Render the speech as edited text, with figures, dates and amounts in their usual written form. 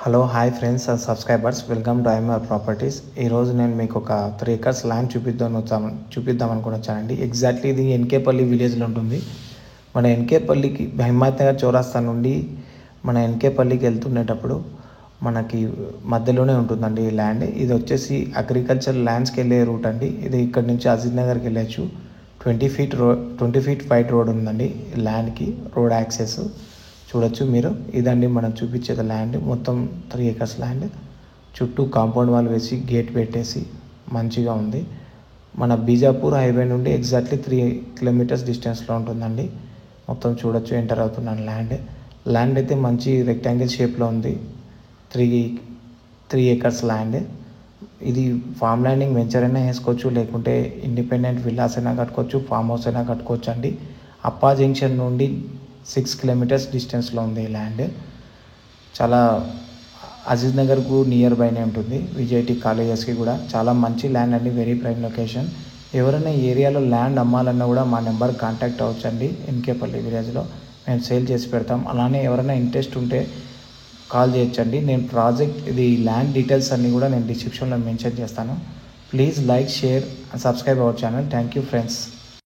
Hello hi friends and subscribers, welcome to IMR properties. ఈరోజు నేను మీకు ఒక 3 acres ల్యాండ్ చూపిద్దాం అనుకుని వచ్చానండి. ఎగ్జాక్ట్లీ ఇది ఎన్కేపల్లి విలేజ్లో ఉంటుంది. మన ఎన్కేపల్లికి హిమ్మత్ నగర్ చౌరస్తా నుండి మన ఎన్కేపల్లికి వెళ్తుండేటప్పుడు మనకి మధ్యలోనే ఉంటుందండి ఈ ల్యాండ్. ఇది వచ్చేసి అగ్రికల్చర్ ల్యాండ్స్కి వెళ్ళే రూట్ అండి. ఇది ఇక్కడ నుంచి అజీజ్ నగర్కి వెళ్ళచ్చు. 20 feet వైడ్ రోడ్ ఉందండి ల్యాండ్కి, రోడ్ యాక్సెస్ చూడొచ్చు మీరు. ఇదండి మనం చూపించేది ల్యాండ్. మొత్తం 3 acres ల్యాండ్. చుట్టూ కాంపౌండ్ వాల్ వేసి గేట్ పెట్టేసి మంచిగా ఉంది. మన బీజాపూర్ హైవే నుండి ఎగ్జాక్ట్లీ 3 kilometers డిస్టెన్స్లో ఉంటుందండి. మొత్తం చూడొచ్చు. ఎంటర్ అవుతున్నాను ల్యాండ్ అయితే మంచి రెక్టాంగిల్ షేప్లో ఉంది. 3 acres ల్యాండ్. ఇది ఫామ్ ల్యాండింగ్ వెంచర్ అయినా వేసుకోవచ్చు, లేకుంటే ఇండిపెండెంట్ విల్లాస్ అయినా కట్టుకోవచ్చు, ఫామ్ హౌస్ అయినా కట్టుకోవచ్చు అండి. అప్పా జంక్షన్ నుండి 6 kilometers డిస్టెన్స్లో ఉంది ఈ ల్యాండ్. చాలా అజీజ్ నగర్కు నియర్ బైనే ఉంటుంది, విజైటీ కాలేజెస్కి కూడా. చాలా మంచి ల్యాండ్ అండి, వెరీ ప్రైమ్ లొకేషన్. ఎవరైనా ఈ ఏరియాలో ల్యాండ్ అమ్మాలన్నా కూడా మా నెంబర్ కాంటాక్ట్ అవ్వచ్చు అండి. ఎన్కేపల్లి విలేజ్లో మేము సేల్ చేసి పెడతాం. అలానే ఎవరైనా ఇంట్రెస్ట్ ఉంటే కాల్ చేయొచ్చండి. నేను ఇది ల్యాండ్ డీటెయిల్స్ అన్నీ కూడా నేను డిస్క్రిప్షన్లో మెన్షన్ చేస్తాను. Please like, share and subscribe our channel. Thank you friends.